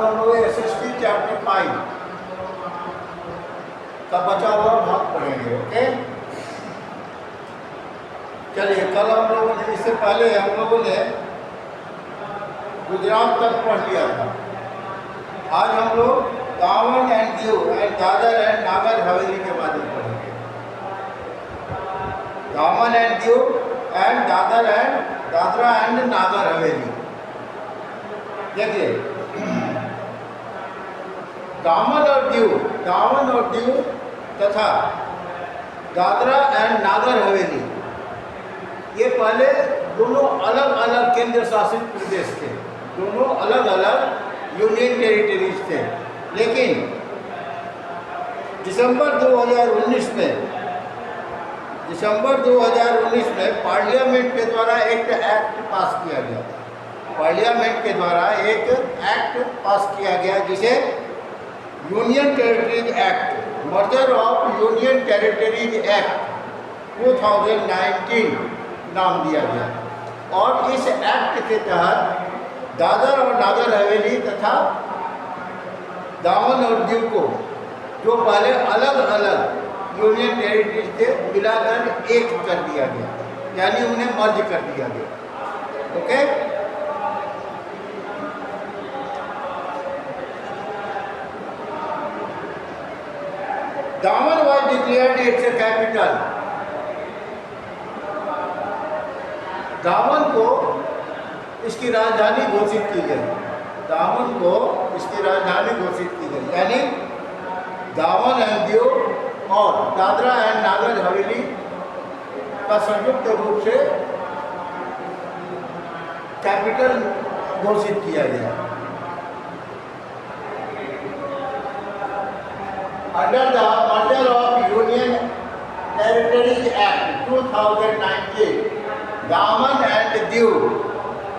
हम लोग SST chapter 5 का बचा हुआ भाग पढ़ेंगे। ओके, चलिए कल हम लोगों ने, इससे पहले हम लोगों ने गुजरात तक पढ़ लिया था। आज हम लोग दामन and Diu and Dadar and Nagar हवेली के बारे में पढ़ेंगे। दामन and Diu and Dadra and Nagar हवेली। देखिए, दामन और दीव तथा दादरा एंड नागर हवेली, ये पहले दोनों अलग अलग केंद्र शासित प्रदेश थे, दोनों अलग अलग यूनियन टेरिटरीज थे। लेकिन दिसंबर 2019 में पार्लियामेंट के द्वारा एक एक्ट पास किया गया। पार्लियामेंट के द्वारा एक एक्ट पास किया गया जिसे union territories act, merger of union territories act 2019 नाम दिया गया। और इस एक्ट के तहत दादर और नागर हवेली तथा दामन और दीव को, जो पहले अलग अलग यूनियन टेरिटरीज थे, मिलाकर एक कर दिया गया, यानी उन्हें मर्ज कर दिया गया। ओके, दामन was declared its कैपिटल। दामन को इसकी राजधानी घोषित की गई। दामन को इसकी राजधानी घोषित की गई, यानी दामन एंड दीव और दादरा एंड नागर हवेली का संयुक्त रूप से कैपिटल घोषित किया गया। Under the Merger of Union Territories Act 2019, Daman and Diu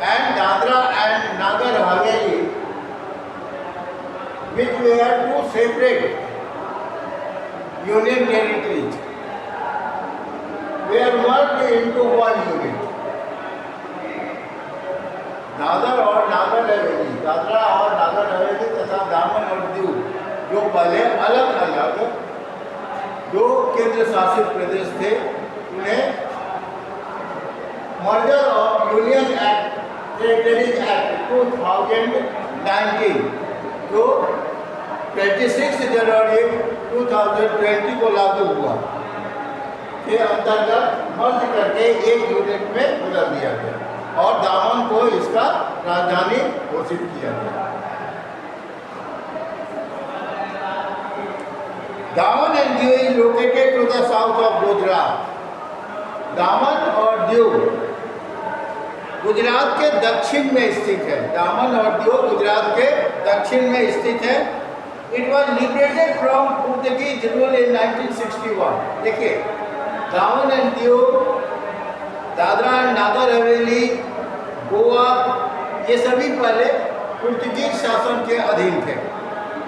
and Dadra and Nagar Haveli, which were two separate union territories, were merged into one unit. Dadar और नागर हवेली तथा दामन और दीव, जो पहले अलग अलग दो केंद्र शासित प्रदेश थे, उन्हें merger of union act territories act 2019, जो 26 जनवरी 2020 को लागू हुआ, के अंतर्गत मर्ज करके एक यूनिट में बदल दिया गया और दामन को इसका राजधानी घोषित किया गया। Daman and Diu is located to the south of Gujarat. Daman और दीव गुजरात के दक्षिण में स्थित है। दामन और दीव गुजरात के दक्षिण में स्थित है। It was liberated from Portuguese rule in 1961। देखिए, दामन एंड दीव, दादरा एंड नागर हवेली, गोवा, ये सभी पहले पुर्तगीज शासन के अधीन थे।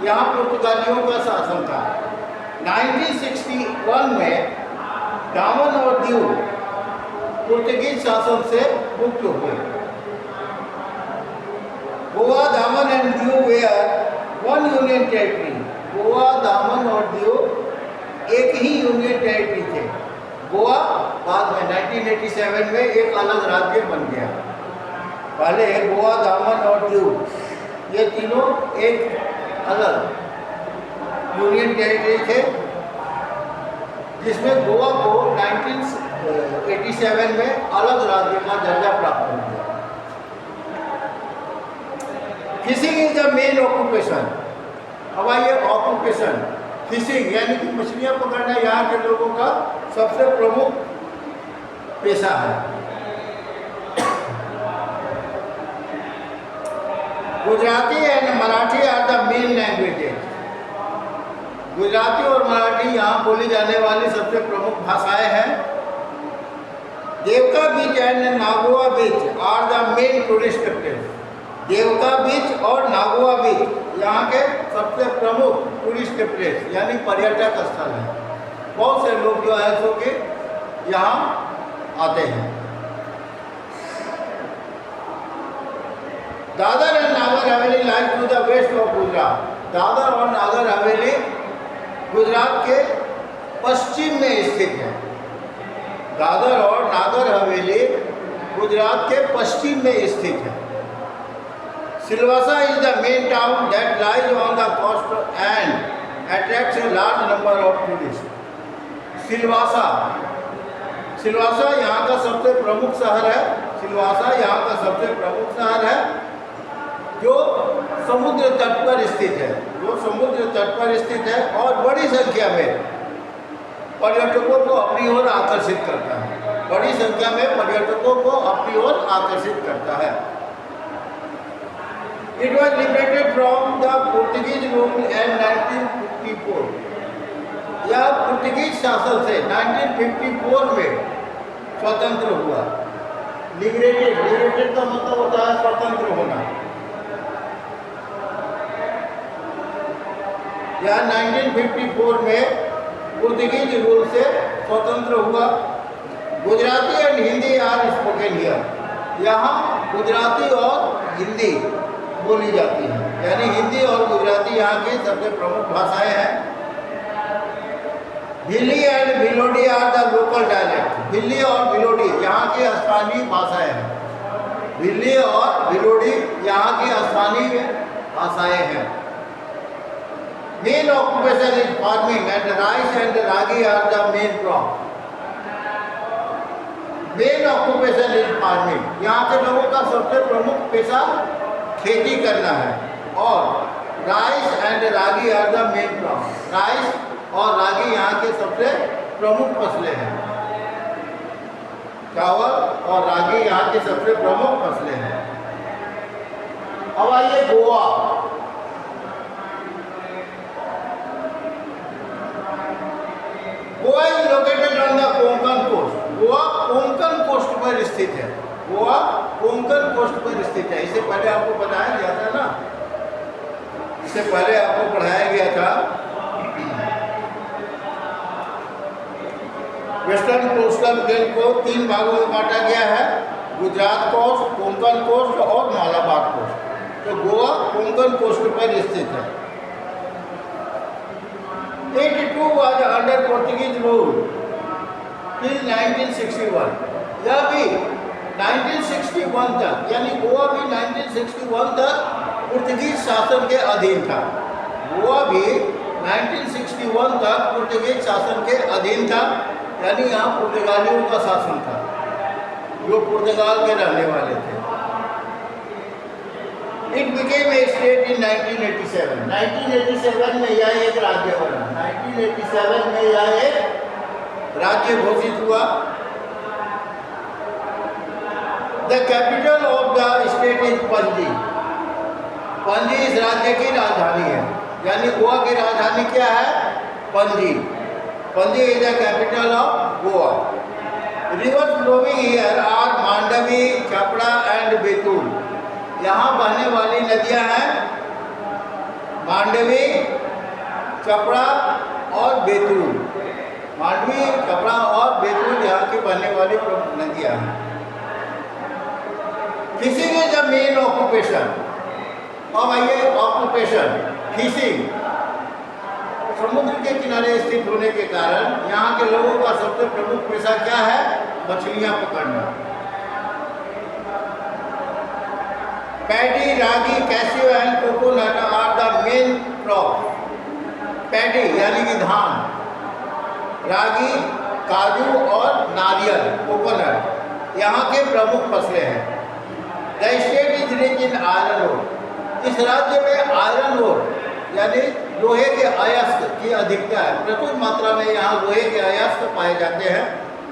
यहाँ पुर्तगालियों का शासन था। 1961 में दामन और दीव पुर्तगीज शासन से मुक्त हुए। Goa, Daman and Diu were one union territory. Goa, Daman और दीव एक ही यूनियन टेरिटरी थे। गोवा बाद में 1987 में एक अलग राज्य बन गया। पहले गोवा, दामन और दीव, ये तीनों एक अलग यूनियन टेरिटरी थे, जिसमें गोवा को 1987 में अलग राज्य का दर्जा प्राप्त हो गया। Fishing is the main occupation. अब आइए ऑक्यूपेशन, फिशिंग यानी कि मछलियां पकड़ना यहाँ के लोगों का सबसे प्रमुख पेशा है। Gujarati and Marathi are the main languages. Gujarati और मराठी यहाँ बोली जाने वाली सबसे प्रमुख भाषाएं हैं। Devka beach and Nagoa beach are the main tourist place. Devka beach और नागोआ बीच यहाँ के सबसे प्रमुख टूरिस्ट प्लेस यानी पर्यटक स्थल है। बहुत से लोग जो है सो के यहाँ आते हैं। Dadar and Nagar Haveli lies to the west of Gujarat. Dadra और नागर हवेली गुजरात के पश्चिम में स्थित है। दादर और नागर हवेली गुजरात के पश्चिम में स्थित है। Silvassa is the main town that lies on the coast and attracts a large number of tourist. Silvassa यहाँ का सबसे प्रमुख शहर है। सिलवासा यहाँ का सबसे प्रमुख शहर है जो समुद्र तट पर स्थित है, और बड़ी संख्या में पर्यटकों को अपनी ओर आकर्षित करता है। बड़ी संख्या में पर्यटकों को अपनी ओर आकर्षित करता है। It was liberated from the Portuguese rule in 1954। यह पुर्तगीज शासन से 1954 में स्वतंत्र हुआ। लिबरेटेड का मतलब होता है स्वतंत्र होना। यह 1954 में पुर्तगीज रूल से स्वतंत्र हुआ। Gujarati and Hindi are spoken here. यहाँ गुजराती और हिंदी बोली जाती है, यानी हिंदी और गुजराती यहाँ की सबसे प्रमुख भाषाएं हैं। Bhili and Bhilodi are the local dialect. Bhili और भिलोडी यहाँ की स्थानीय भाषाएं हैं। भिल्ली और भिलोडी यहाँ की स्थानीय भाषाएं हैं। Main occupation is farming and rice and ragi are the main crop. Main occupation is farming. यहाँ के लोगों का सबसे प्रमुख पेशा खेती करना है, और rice and ragi are the main crop. Rice और रागी यहाँ के सबसे प्रमुख फसलें हैं। चावल और रागी यहाँ की सबसे प्रमुख फसलें हैं। अब आइए Goa. Goa is located on the Konkan coast. Goa Konkan coast पर स्थित है। गोवा कोंकण कोस्ट पर स्थित है। इससे पहले आपको बताया गया था ना, इससे पहले आपको पढ़ाया गया था वेस्टर्न कोस्टल प्लेन को 3 भागों में बांटा गया है, गुजरात कोस्ट, कोंकण कोस्ट और मालाबार कोस्ट। तो गोवा कोंकण कोस्ट पर स्थित है। 82 was under Portuguese rule till 1961। यह भी 1961 तक, यानी गोवा भी 1961 तक पुर्तगीज शासन के अधीन था। गोवा भी 1961 तक पुर्तगीज शासन के अधीन था, यानी यहाँ पुर्तगालियों का शासन था, जो पुर्तगाल के रहने वाले थे। It became a state in 1987। 1987 में यह एक राज्य बना। 1987 में यह एक राज्य घोषित हुआ। The capital of the state is Panaji. Panaji इस राज्य की राजधानी है, यानी गोवा की राजधानी क्या है? Panaji. Panaji is the capital of Goa. River flowing here are Mandovi, Chapora and Betul. यहाँ बहने वाली नदियाँ हैं मांडवी, चपड़ा और बेतुल। मांडवी, चपड़ा और बेतुल यहाँ की बहने वाली प्रमुख नदियाँ हैं। Fishing is the main occupation. अब आइए ऑक्यूपेशन। फिशिंग, समुद्र के किनारे स्थित होने के कारण यहाँ के लोगों का सबसे प्रमुख पेशा क्या है? मछलियाँ पकड़ना। Paddy, ragi, cashew and coconut are the main crop. Paddy यानी कि धान, रागी, काजू और नारियल, कोकोनट यहाँ के प्रमुख फसलें हैं। The state is rich in iron ore. इस राज्य में आयरन ओर यानी लोहे के अयस्क की अधिकता है। प्रचुर मात्रा में यहाँ लोहे के अयस्क पाए जाते हैं,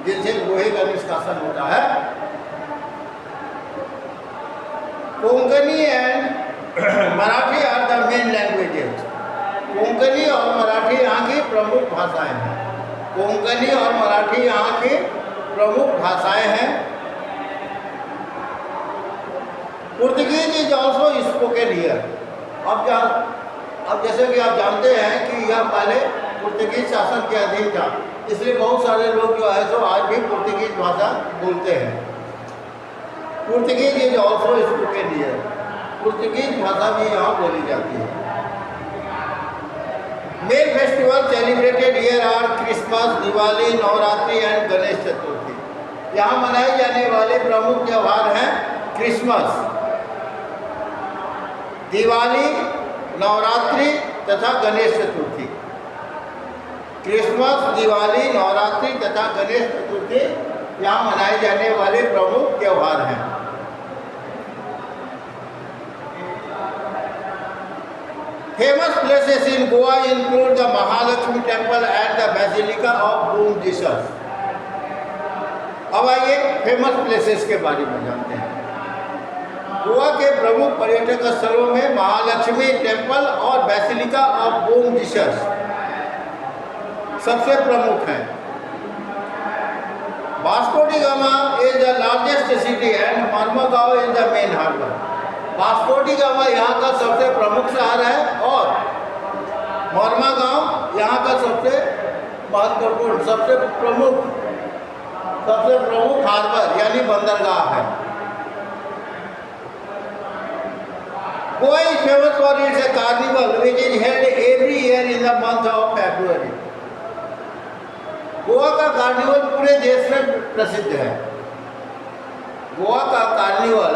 जिनसे लोहे का निष्कासन होता है। Konkani and Marathi are the main languages. Konkani और मराठी यहाँ की प्रमुख भाषाएं हैं। कोंकणी और मराठी यहाँ की प्रमुख भाषाएं हैं। Portuguese is also spoken here. अब जैसे कि आप जानते हैं कि यह पहले पुर्तगीज शासन के अधीन था, इसलिए बहुत सारे लोग जो है सो आज भी पुर्तगीज भाषा बोलते हैं। Portuguese is also spoken here. Portuguese भाषा भी यहाँ बोली जाती है। Main festival celebrated here are Christmas, Diwali, Navratri and Ganesh Chaturthi. यहाँ मनाए जाने वाले प्रमुख त्यौहार हैं क्रिसमस, दिवाली, नवरात्रि तथा गणेश चतुर्थी। क्रिसमस, दिवाली, नवरात्रि तथा गणेश चतुर्थी यहाँ मनाए जाने वाले प्रमुख त्यौहार हैं। Famous places in Goa include the Mahalakshmi Temple and the Basilica of Boom Jesus. अब आइए फेमस प्लेसेस के बारे में जानते हैं। गोवा के प्रमुख पर्यटक स्थलों में महालक्ष्मी टेम्पल और बेसिलिका ऑफ बूम जीसस सबसे प्रमुख हैं। Vasco da Gama is the largest city and Mormugao is the main harbour. Vasco da Gama यहाँ का सबसे प्रमुख शहर है और मर्मगांव यहाँ का सबसे महत्वपूर्ण, सबसे प्रमुख हार्बर यानी बंदरगाह है। Goa is famous for its carnival which is held every year in the month of February. Goa का कार्निवल पूरे देश में प्रसिद्ध है। गोवा का कार्निवल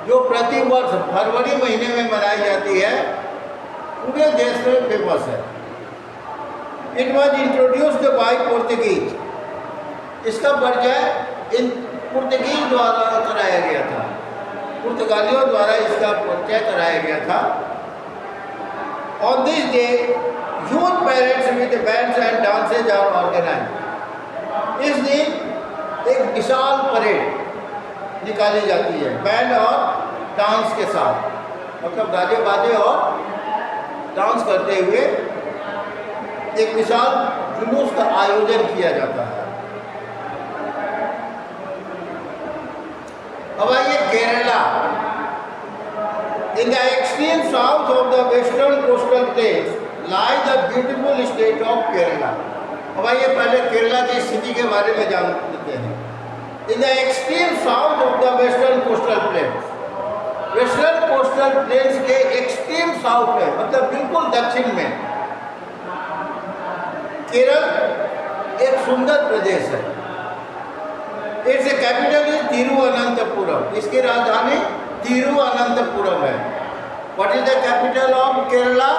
जो प्रति वर्ष फरवरी महीने में मनाई जाती है, पूरे देश में फेमस है। It was introduced by Portuguese. इसका परिचय इन पुर्तगीज द्वारा कराया गया था, पुर्तगालियों द्वारा इसका परिचय कराया गया था। On this day youth parents with bands and dances are organise. इस दिन एक विशाल परेड निकाली जाती है बैंड और डांस के साथ, मतलब गाजे बाजे और डांस करते हुए एक विशाल जुलूस का आयोजन किया जाता है। अब आइए Kerala. In the extreme south of the western coastal planes lies the beautiful state of Kerala. अब आइए पहले केरला की स्थिति के बारे में जान लेते हैं। In the extreme south of the western coastal planes, western coastal planes के एक्सट्रीम साउथ में, मतलब बिल्कुल दक्षिण में, केरल एक सुंदर प्रदेश है। Its capital is Thiruvananthapuram. इसकी राजधानी तिरुवनंतपुरम है। What is the capital of Kerala?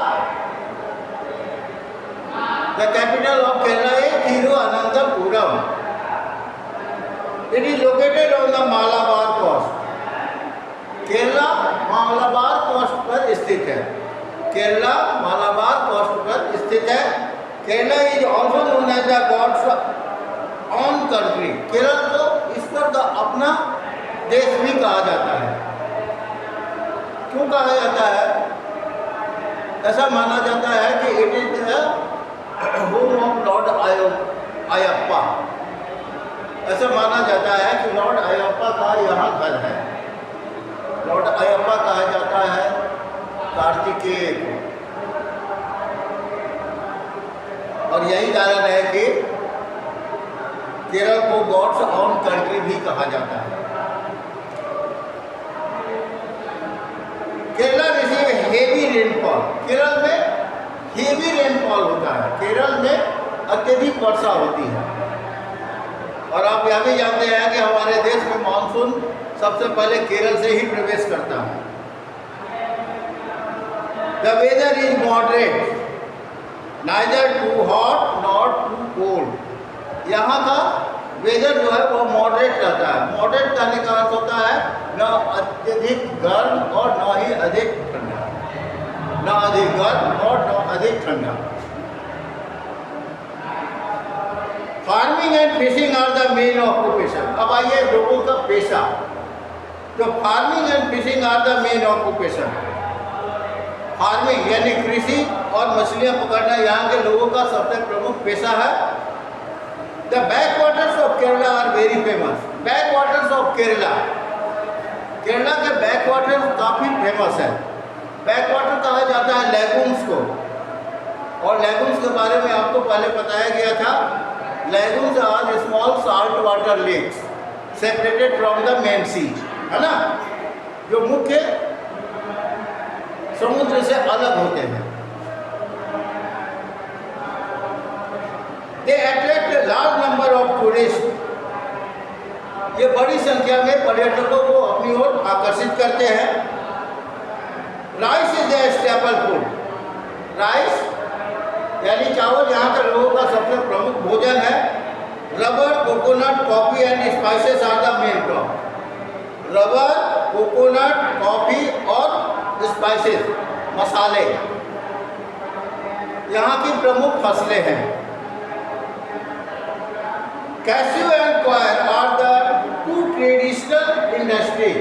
The capital of Kerala is Thiruvananthapuram. It is located on the Malabar coast. Kerala Malabar coast पर स्थित है। केरला मालाबार कोस्ट पर स्थित है। Kerala is also known as the God's own country. Kerala को ईश्वर का अपना देश भी कहा जाता है। क्यों कहा जाता है? ऐसा माना जाता है कि it is the home of Lord Ayyappa. ऐसा माना जाता है कि लॉर्ड अयप्पा का यहाँ घर है। लॉर्ड अयप्पा कहा जाता है कार्तिकेय को, और यही कारण है कि केरल को गॉड्स ऑन कंट्री भी कहा जाता है। Kerala receive heavy rainfall. Kerala में हेवी रेनफॉल होता है। केरल में अत्यधिक वर्षा होती है। और आप यह भी जानते हैं कि हमारे देश में मानसून सबसे पहले केरल से ही प्रवेश करता है। The weather is moderate, neither too hot not too cold. यहाँ का वेदर जो है वो मॉडरेट रहता है। मॉडरेट कहने का अर्थ होता है न अत्यधिक गर्म और न ही अधिक ठंडा, न अधिक गर्म और न अधिक ठंडा। Farming and fishing are the main occupation. अब आइए लोगों का पेशा। तो farming and fishing are the main occupation. Farming यानी कृषि और मछलियाँ पकड़ना यहाँ के लोगों का सबसे प्रमुख पेशा है। The backwaters of Kerala are very famous. Backwaters of Kerala, Kerala के बैकवाटर्स काफ़ी फेमस है। बैकवाटर कहा जाता है लेगून्स को, और लेगून्स के बारे में आपको पहले बताया गया था। Lagoons are small salt water lakes separated from the main sea, है ना। जो मुख्य समुद्र से अलग होते हैं। They attract large number of tourist, ये बड़ी संख्या में पर्यटकों को अपनी ओर आकर्षित करते हैं। Rice is the staple food, rice यानी चावल यहाँ के लोगों का सबसे प्रमुख भोजन है। Rubber, coconut, coffee and spices are the main crop. Rubber, coconut, coffee और स्पाइसेस, मसाले यहाँ की प्रमुख फसलें हैं। Cashew and coir are the two traditional industry.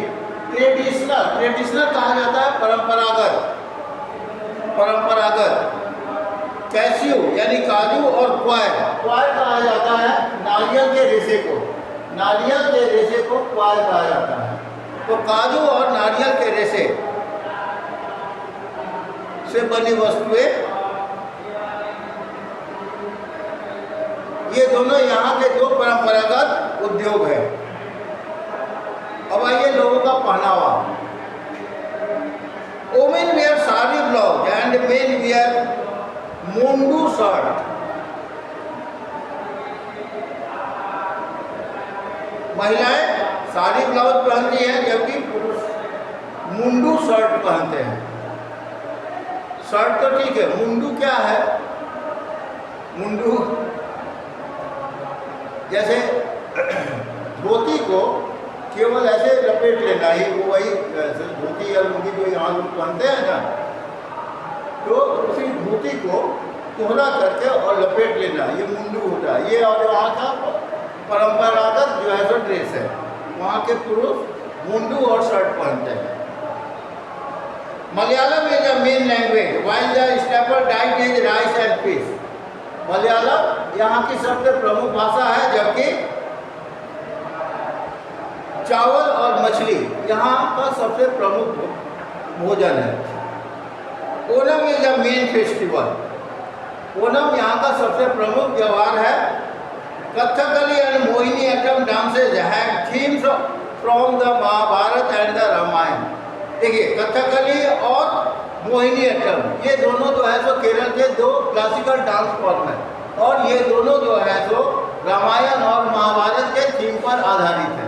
Traditional कहा जाता है परंपरागत। कैश्यू यानी काजू और क्वायर कहा जाता है नारियल के रेशे को क्वायर कहा जाता है। तो काजू और नारियल के रेशे से बनी वस्तुएं, ये दोनों यहाँ के दो परंपरागत उद्योग है। अब आइए लोगों का पहनावा। Women wear sari blouse and men wear mundu shirt. महिलाएं साड़ी ब्लाउज पहनती हैं जबकि पुरुष मुंडू शर्ट पहनते हैं। शर्ट तो ठीक है, मुंडू क्या है? मुंडू जैसे धोती को केवल ऐसे लपेट लेना ही, वो वही धोती या लुंगी जो यहाँ लोग पहनते हैं ना, तो उसी धोती को कोहरा करके और लपेट लेना, ये मुंडू होता है। ये और वहाँ का परंपरागत जो है सो ड्रेस है। वहाँ के पुरुष मुंडू और शर्ट पहनते हैं। Malayalam is the main language while the staple diet is rice and fish. Malayalam यहाँ की सबसे प्रमुख भाषा है, जबकि चावल और मछली यहाँ का सबसे प्रमुख भोजन है। Onam is the main festival. Onam यहाँ का सबसे प्रमुख त्यौहार है। Kathakali and Mohiniyattam dances have themes from the Mahabharata and the Ramayana. देखिए, कथकली और मोहिनी अट्टम ये दोनों जो है सो केरल के दो क्लासिकल डांस फॉर्म है, और ये दोनों जो है सो रामायण और महाभारत के थीम पर आधारित है।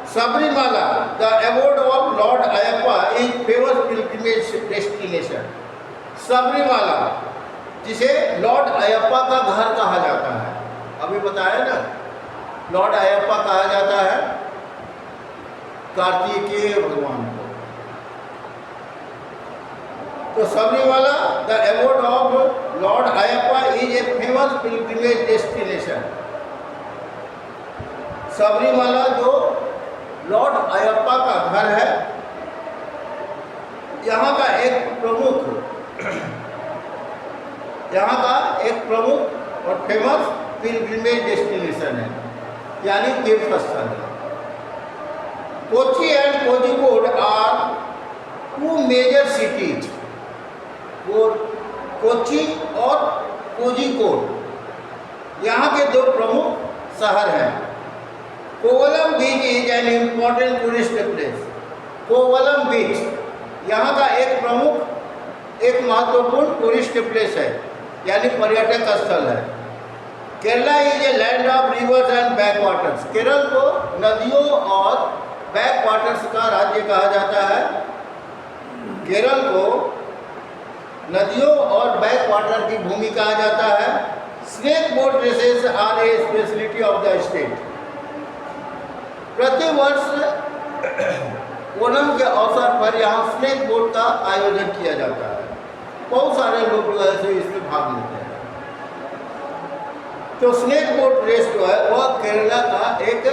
Sabarimala, the abode of Lord Ayappa, is famous pilgrimage destination. Sabarimala जिसे लॉर्ड अयप्पा का घर कहा जाता है, अभी बताया ना, लॉर्ड अयप्पा कहा जाता है कार्तिकेय भगवान को। तो Sabarimala, the abode of Lord Ayappa, is a famous pilgrimage destination. Sabarimala जो लॉर्ड अयप्पा का घर है, यहाँ का एक प्रमुख और फेमस पिलग्रिमेज डेस्टिनेशन है, यानी तीर्थ स्थल है। Kochi and Kozhikode are two major cities. Kochi और कोझिकोड यहाँ के दो प्रमुख शहर हैं। Kovalam beach is an important tourist place. Kovalam beach यहाँ का एक महत्वपूर्ण टूरिस्ट प्लेस है, यानी पर्यटक स्थल है। Kerala is a land of reverse and back waters. Kerala को नदियों और बैक वाटर्स का राज्य कहा जाता है। केरल को नदियों और बैक वाटर की भूमि कहा जाता है। Snake boat races are a speciality of the state. प्रतिवर्ष ओणम के अवसर पर यहाँ स्नेक बोट का आयोजन किया जाता है। बहुत सारे लोग जो है इसमें भाग लेते हैं। तो स्नेक बोट रेस जो है वह केरला का एक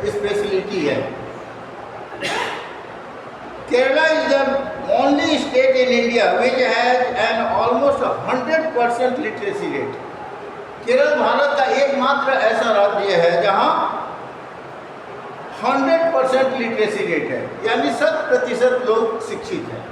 स्पेशलिटी है। Kerala is the only state in India which has an almost 100% literacy rate. Kerala Bharat का एकमात्र ऐसा राज्य है जहाँ 100% लिटरेसी रेट है, यानी 100% लोग शिक्षित हैं।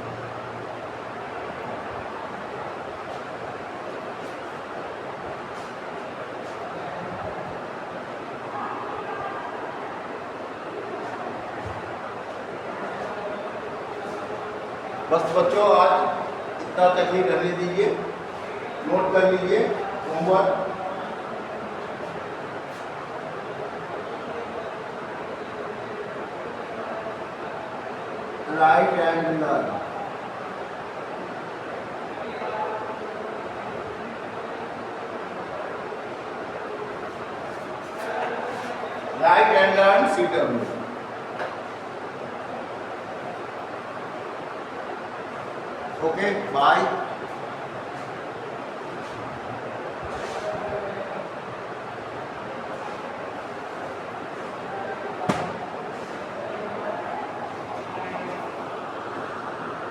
बस बच्चों आज इतना तक ही रहने दीजिए, नोट कर लीजिए homework. Right and learn, right and learn CW। Okay, bye.